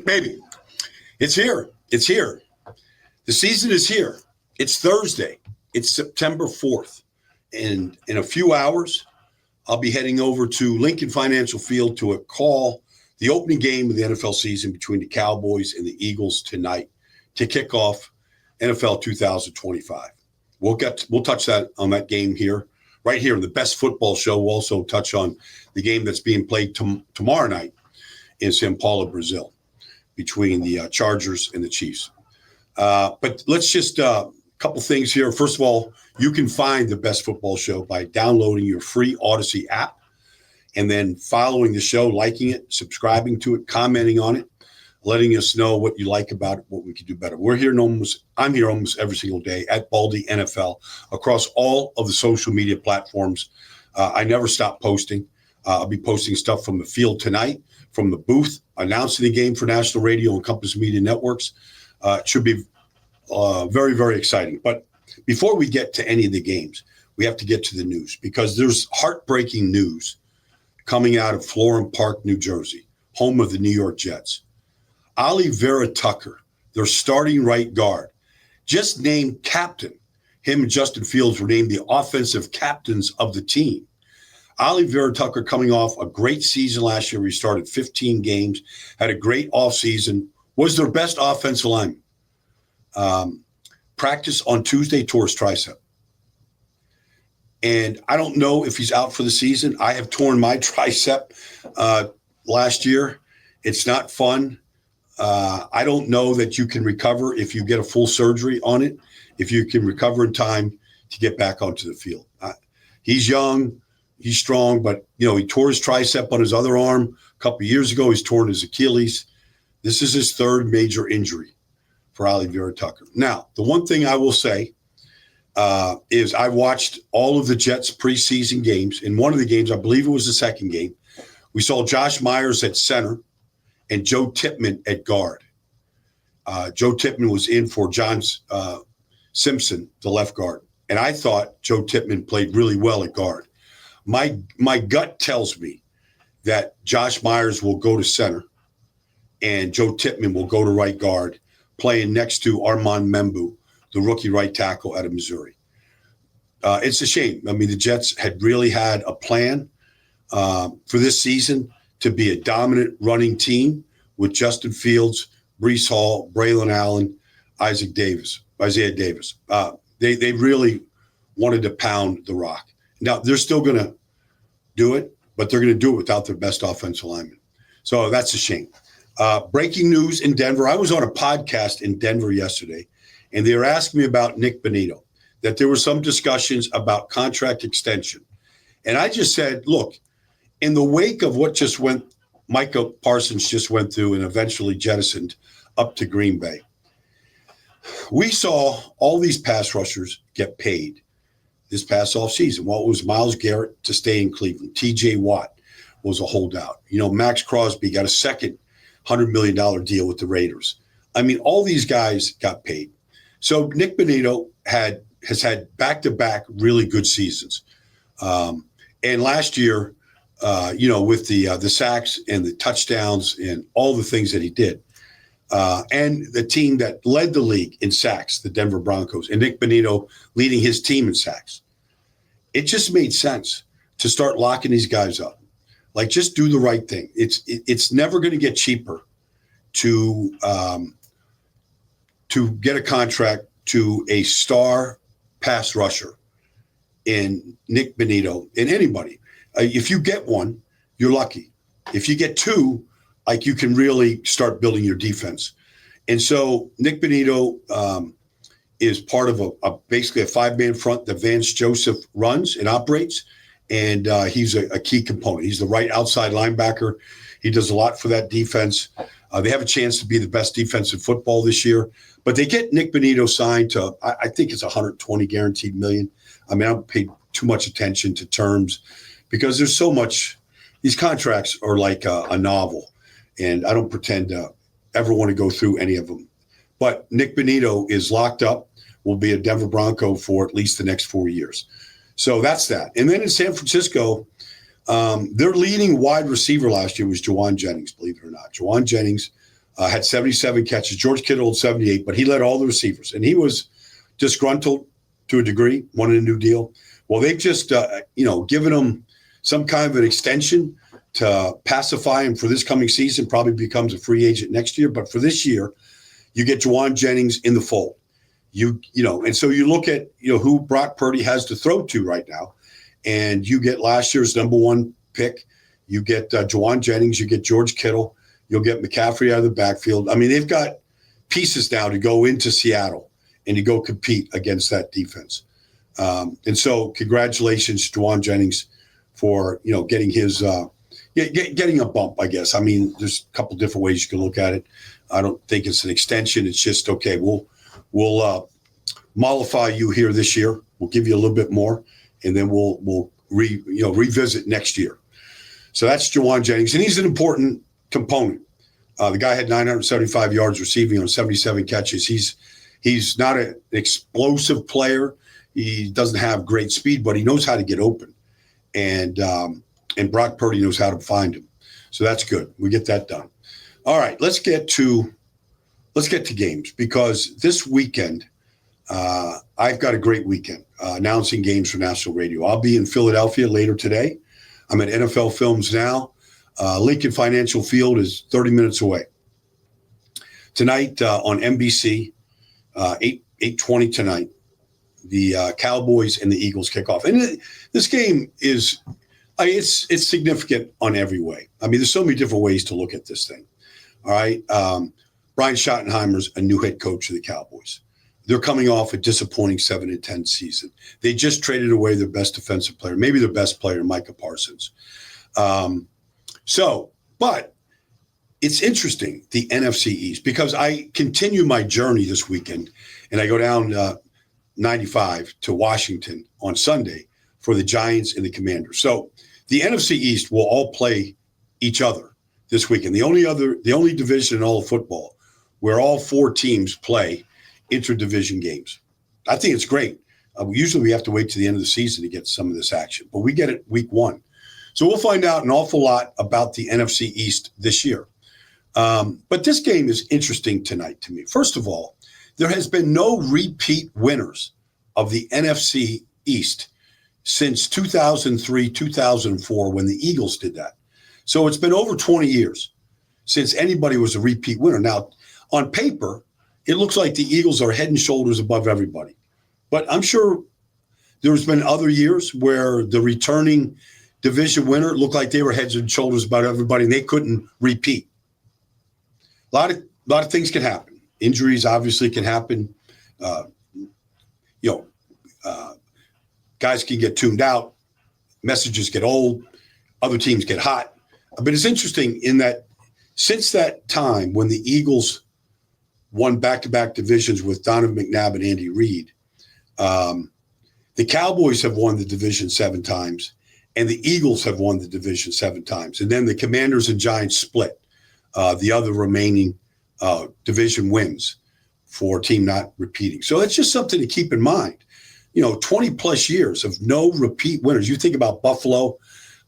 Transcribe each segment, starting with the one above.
Baby, it's here. It's here. The season is here. It's Thursday. It's September 4th. And in a few hours, I'll be heading over to Lincoln Financial Field to call the opening game of the NFL season between the Cowboys and the Eagles tonight to kick off NFL 2025. We'll touch that on that game here, right here in the Best Football Show. We'll also touch on the game that's being played tomorrow night in Sao Paulo, Brazil, between the Chargers and the Chiefs. But let's just a couple things here. First of all, you can find the Best Football Show by downloading your free Odyssey app and then following the show, liking it, subscribing to it, commenting on it, letting us know what you like about it, what we could do better. I'm here almost every single day at Baldy NFL across all of the social media platforms. I never stop posting. I'll be posting stuff from the field tonight, from the booth, announcing the game for national radio and Compass Media Networks. It should be very, very exciting. But before we get to any of the games, we have to get to the news because there's heartbreaking news coming out of Florham Park, New Jersey, home of the New York Jets. Ali Vera-Tucker, their starting right guard, just named captain. Him and Justin Fields were named the offensive captains of the team. Ali Vera-Tucker coming off a great season last year. He started 15 games, had a great offseason, was their best offensive lineman. Practice on Tuesday, tore his tricep. And I don't know if he's out for the season. I have torn my tricep last year. It's not fun. I don't know that you can recover if you get a full surgery on it, if you can recover in time to get back onto the field. He's young, he's strong, but, he tore his tricep on his other arm a couple of years ago. He's torn his Achilles. This is his third major injury for Ali Vera-Tucker. Now, the one thing I will say is I watched all of the Jets preseason games. In one of the games, I believe it was the second game, we saw Josh Myers at center and Joe Tippmann at guard. Joe Tippmann was in for John Simpson, the left guard. And I thought Joe Tippmann played really well at guard. My gut tells me that Josh Myers will go to center and Joe Tippmann will go to right guard, playing next to Armand Membu, the rookie right tackle out of Missouri. It's a shame. I mean, the Jets had really had a plan for this season to be a dominant running team with Justin Fields, Breece Hall, Braylon Allen, Isaiah Davis. They really wanted to pound the rock. Now, they're still going to do it, but they're going to do it without their best offensive lineman. So that's a shame. Breaking news in Denver. I was on a podcast in Denver yesterday, and they were asking me about Nik Bonitto, that there were some discussions about contract extension. And I just said, look, in the wake of what Micah Parsons just went through and eventually jettisoned up to Green Bay, we saw all these pass rushers get paid this past offseason. Well, it was Myles Garrett to stay in Cleveland. T.J. Watt was a holdout. Max Crosby got a second $100 million deal with the Raiders. I mean, all these guys got paid. So Nik Bonitto has had back-to-back really good seasons. And last year, with the sacks and the touchdowns and all the things that he did, and the team that led the league in sacks, the Denver Broncos, and Nik Bonitto leading his team in sacks, it just made sense to start locking these guys up. Like, just do the right thing. It's never going to get cheaper to get a contract to a star pass rusher in Nik Bonitto, in anybody. If you get one, you're lucky. If you get two, you can really start building your defense. And so Nik Bonitto is part of basically a five-man front that Vance Joseph runs and operates, and he's a key component. He's the right outside linebacker. He does a lot for that defense. They have a chance to be the best defense in football this year, but they get Nik Bonitto signed to, I think it's $120 guaranteed million. I mean, I don't pay too much attention to terms because there's so much. These contracts are like a novel, and I don't pretend to ever want to go through any of them. But Nik Bonitto is locked up, will be a Denver Bronco for at least the next 4 years. So that's that. And then in San Francisco, their leading wide receiver last year was Jauan Jennings, believe it or not. Jauan Jennings had 77 catches. George Kittle had 78, but he led all the receivers. And he was disgruntled to a degree, wanted a new deal. Well, they've just, given him some kind of an extension to pacify him for this coming season, probably becomes a free agent next year. But for this year, you get Jauan Jennings in the fold. And so you look at, who Brock Purdy has to throw to right now, and you get last year's number one pick. You get Jauan Jennings, you get George Kittle, you'll get McCaffrey out of the backfield. I mean, they've got pieces now to go into Seattle and to go compete against that defense. And so congratulations to Jauan Jennings for, getting his getting a bump, I guess. I mean, there's a couple different ways you can look at it. I don't think it's an extension. It's just, okay, we'll mollify you here this year. We'll give you a little bit more, and then we'll revisit next year. So that's Jauan Jennings, and he's an important component. The guy had 975 yards receiving on 77 catches. He's not an explosive player. He doesn't have great speed, but he knows how to get open, and Brock Purdy knows how to find him. So that's good. We get that done. All right, let's get to games, because this weekend I've got a great weekend announcing games for national radio. I'll be in Philadelphia later today. I'm at NFL Films now. Lincoln Financial Field is 30 minutes away. Tonight on NBC, 8:20 tonight, the Cowboys and the Eagles kick off. And this game is it's significant on every way. I mean, there's so many different ways to look at this thing. All right. Brian Schottenheimer's a new head coach of the Cowboys. They're coming off a disappointing 7-10 season. They just traded away their best defensive player, maybe their best player, Micah Parsons. But it's interesting, the NFC East, because I continue my journey this weekend, and I go down 95 to Washington on Sunday for the Giants and the Commanders. So the NFC East will all play each other this weekend. The only division in all of football where all four teams play interdivision games. I think it's great. Usually we have to wait to the end of the season to get some of this action, but we get it week one. So we'll find out an awful lot about the NFC East this year. But this game is interesting tonight to me. First of all, there has been no repeat winners of the NFC East since 2003, 2004, when the Eagles did that. So it's been over 20 years since anybody was a repeat winner. Now, on paper, it looks like the Eagles are head and shoulders above everybody. But I'm sure there's been other years where the returning division winner looked like they were heads and shoulders above everybody, and they couldn't repeat. A lot of things can happen. Injuries obviously can happen. Guys can get tuned out. Messages get old. Other teams get hot. But it's interesting in that since that time when the Eagles won back-to-back divisions with Donovan McNabb and Andy Reid, the Cowboys have won the division 7 times, and the Eagles have won the division 7 times. And then the Commanders and Giants split the other remaining division wins for a team not repeating. So it's just something to keep in mind. 20-plus years of no repeat winners. You think about Buffalo,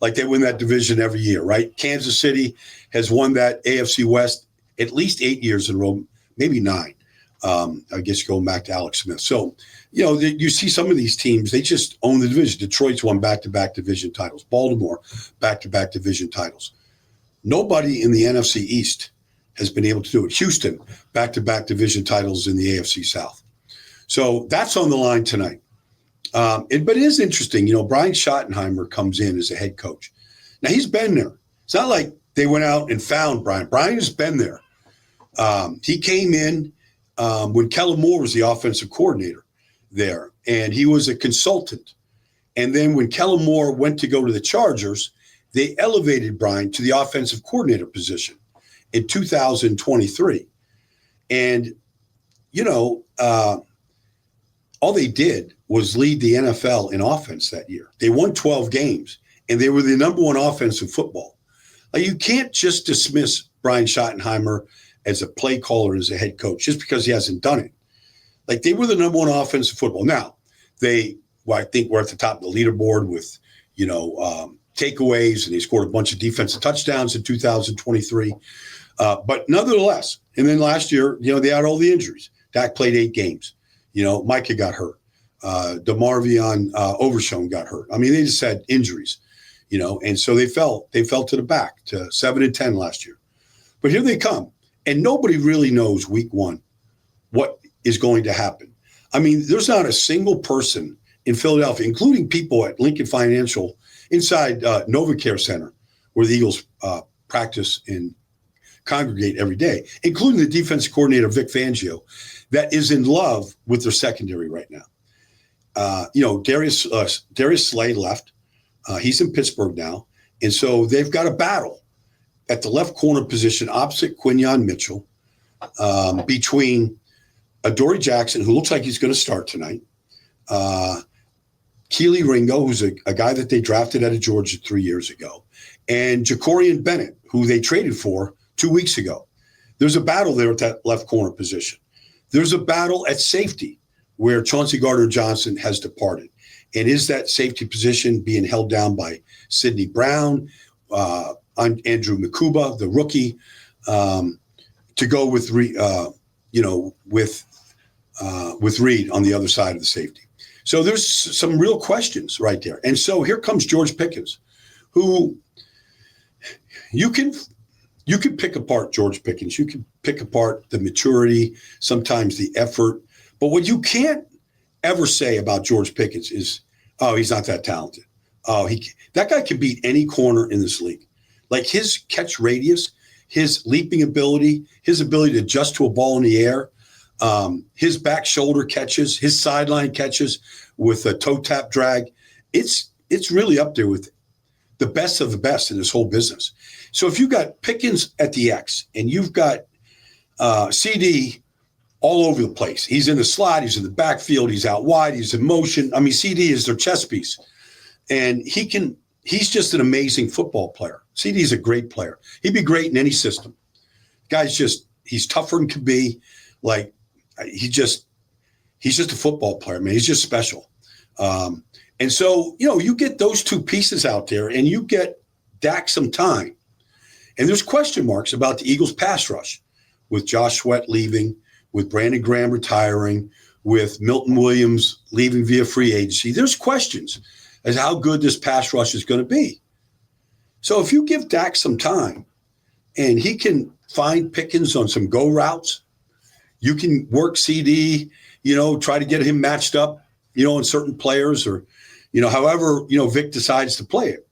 like they win that division every year, right? Kansas City has won that AFC West at least 8 years in a row, maybe 9. I guess going back to Alex Smith. So, you see some of these teams, they just own the division. Detroit's won back-to-back division titles. Baltimore, back-to-back division titles. Nobody in the NFC East has been able to do it. Houston, back-to-back division titles in the AFC South. So that's on the line tonight. But it is interesting. Brian Schottenheimer comes in as a head coach. Now, he's been there. It's not like they went out and found Brian. Brian has been there. He came in when Kellen Moore was the offensive coordinator there, and he was a consultant. And then when Kellen Moore went to go to the Chargers, they elevated Brian to the offensive coordinator position in 2023. And, all they did was lead the NFL in offense that year. They won 12 games, and they were the number one offense in football. You can't just dismiss Brian Schottenheimer as a play caller, as a head coach, just because he hasn't done it. They were the number one offense in football. Now, I think we're at the top of the leaderboard with, takeaways, and they scored a bunch of defensive touchdowns in 2023. But nonetheless, and then last year, they had all the injuries. Dak played 8 games. Micah got hurt. DeMarvion Overshown got hurt. I mean, they just had injuries, and so they fell to the back to 7-10 last year. But here they come, and nobody really knows week 1 what is going to happen. I mean, there's not a single person in Philadelphia, including people at Lincoln Financial inside NovaCare Center, where the Eagles practice and congregate every day, including the defensive coordinator, Vic Fangio, that is in love with their secondary right now. Darius Slay left. He's in Pittsburgh now. And so they've got a battle at the left corner position opposite Quinyon Mitchell between Adoree Jackson, who looks like he's going to start tonight, Keely Ringo, who's a guy that they drafted out of Georgia 3 years ago, and Jacorian Bennett, who they traded for 2 weeks ago. There's a battle there at that left corner position. There's a battle at safety where Chauncey Gardner-Johnson has departed. And is that safety position being held down by Sidney Brown, Andrew Mikuba, the rookie, to go with Reed on the other side of the safety? So there's some real questions right there. And so here comes George Pickens, who you can pick apart George Pickens. You can pick apart the maturity, sometimes the effort. But what you can't ever say about George Pickens is, oh, he's not that talented. Oh, that guy can beat any corner in this league. Like his catch radius, his leaping ability, his ability to adjust to a ball in the air, his back shoulder catches, his sideline catches with a toe tap drag. It's really up there with the best of the best in this whole business. So if you've got Pickens at the X and you've got CD all over the place, he's in the slot, he's in the backfield, he's out wide, he's in motion. I mean, CD is their chess piece. And he's just an amazing football player. CD is a great player. He'd be great in any system. He's tougher than can be. Like, he's just a football player, man. He's just special. And so, you get those two pieces out there and you get Dak some time. And there's question marks about the Eagles pass rush with Josh Sweat leaving, with Brandon Graham retiring, with Milton Williams leaving via free agency. There's questions as to how good this pass rush is going to be. So if you give Dak some time and he can find Pickens on some go routes, you can work CD, try to get him matched up, on certain players or, however, Vic decides to play it.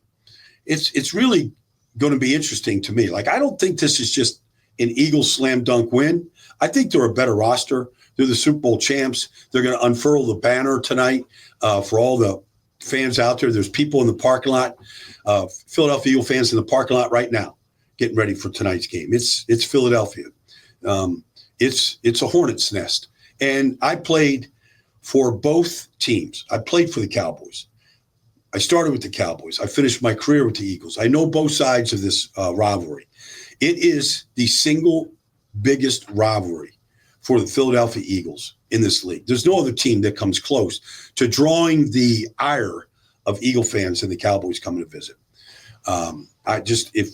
It's really going to be interesting to me. Like, I don't think this is just an Eagles slam dunk win. I think they're a better roster. They're the Super Bowl champs. They're going to unfurl the banner tonight for all the fans out there. There's people in the parking lot, Philadelphia Eagle fans in the parking lot right now getting ready for tonight's game. It's Philadelphia. It's a hornet's nest. And I played for both teams. I played for the Cowboys. I started with the Cowboys. I finished my career with the Eagles. I know both sides of this rivalry. It is the single biggest rivalry for the Philadelphia Eagles in this league. There's no other team that comes close to drawing the ire of Eagle fans and the Cowboys coming to visit. If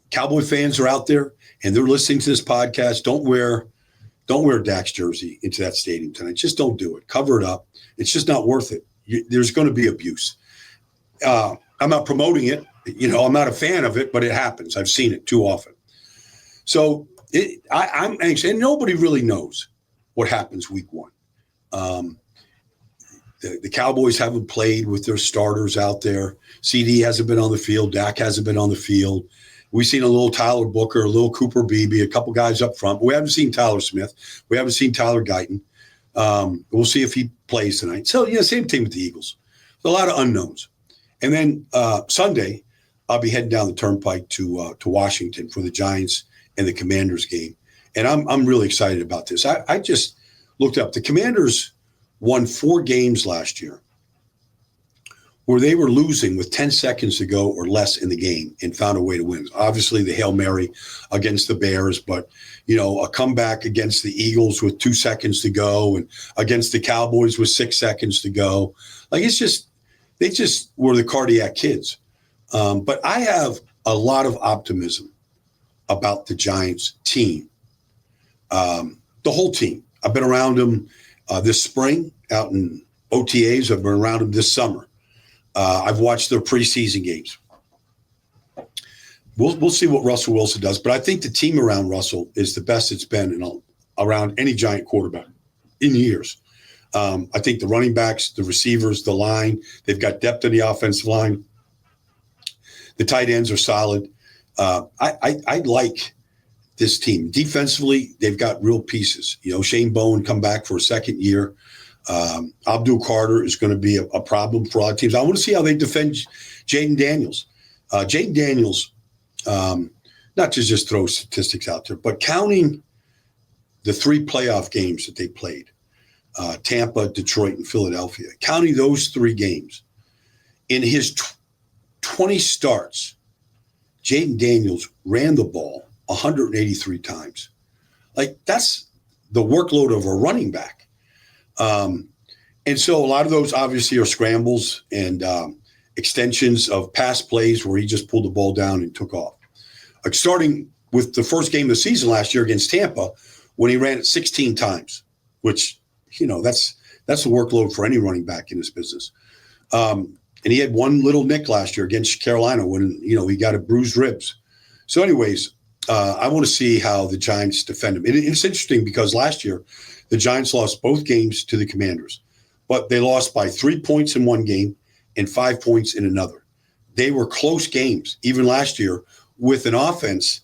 Cowboy fans are out there and they're listening to this podcast, don't wear Dak's jersey into that stadium tonight. Just don't do it. Cover it up. It's just not worth it. There's going to be abuse. I'm not promoting it. I'm not a fan of it, but it happens. I've seen it too often. So I'm anxious, and nobody really knows what happens week 1. The Cowboys haven't played with their starters out there. CD hasn't been on the field. Dak hasn't been on the field. We've seen a little Tyler Booker, a little Cooper Beebe, a couple guys up front. We haven't seen Tyler Smith. We haven't seen Tyler Guyton. We'll see if he plays tonight. So, same thing with the Eagles. There's a lot of unknowns. And then Sunday, I'll be heading down the turnpike to Washington for the Giants and the Commanders game. And I'm really excited about this. I just looked up. The Commanders won 4 games last year where they were losing with 10 seconds to go or less in the game and found a way to win. Obviously, the Hail Mary against the Bears, but, a comeback against the Eagles with 2 seconds to go and against the Cowboys with 6 seconds to go. Like, they just were the cardiac kids. But I have a lot of optimism about the Giants team. The whole team. I've been around them this spring out in OTAs. I've been around them this summer. I've watched their preseason games. We'll see what Russell Wilson does, but I think the team around Russell is the best it's been around any Giant quarterback in years. I think the running backs, the receivers, the line, they've got depth in the offensive line. The tight ends are solid. I like this team. Defensively, they've got real pieces. Shane Bowen come back for a second year. Abdul Carter is going to be a problem for a lot of teams. I want to see how they defend Jayden Daniels. Jayden Daniels, not to just throw statistics out there, but counting the 3 playoff games that they played, Tampa, Detroit, and Philadelphia, counting those 3 games, in his 20 starts, Jayden Daniels ran the ball 183 times. That's the workload of a running back. And so a lot of those obviously are scrambles and extensions of pass plays where he just pulled the ball down and took off. Starting with the first game of the season last year against Tampa, when he ran it 16 times, which, that's a workload for any running back in this business. And he had one little nick last year against Carolina when, he got a bruised ribs. So anyways, I want to see how the Giants defend him. It's interesting because last year the Giants lost both games to the Commanders, but they lost by 3 points in one game and 5 points in another. They were close games, even last year, with an offense,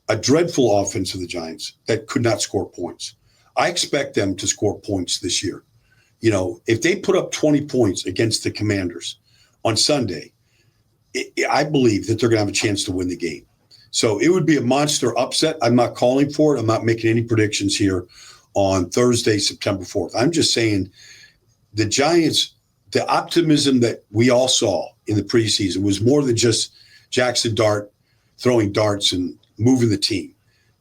a dreadful offense of the Giants that could not score points. I expect them to score points this year. If they put up 20 points against the Commanders on Sunday, I believe that they're going to have a chance to win the game. So it would be a monster upset. I'm not calling for it. I'm not making any predictions here on Thursday, September 4th. I'm just saying the Giants, the optimism that we all saw in the preseason was more than just Jackson Dart throwing darts and moving the team.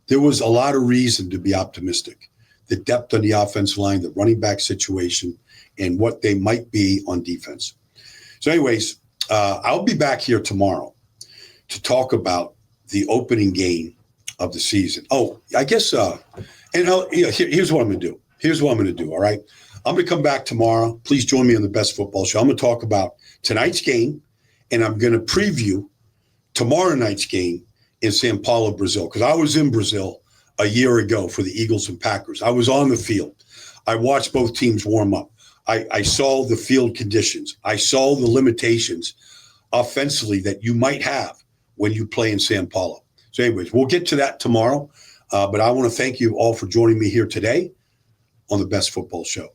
There was a lot of reason to be optimistic. The depth on the offensive line, the running back situation, and what they might be on defense. So anyways, I'll be back here tomorrow to talk about the opening game of the season. Oh, I guess, here's what I'm going to do. All right. I'm going to come back tomorrow. Please join me on the Best Football Show. I'm going to talk about tonight's game, and I'm going to preview tomorrow night's game in Sao Paulo, Brazil, because I was in Brazil a year ago for the Eagles and Packers. I was on the field. I watched both teams warm up. I saw the field conditions. I saw the limitations offensively that you might have when you play in Sao Paulo. So anyways, we'll get to that tomorrow. But I want to thank you all for joining me here today on the Best Football Show.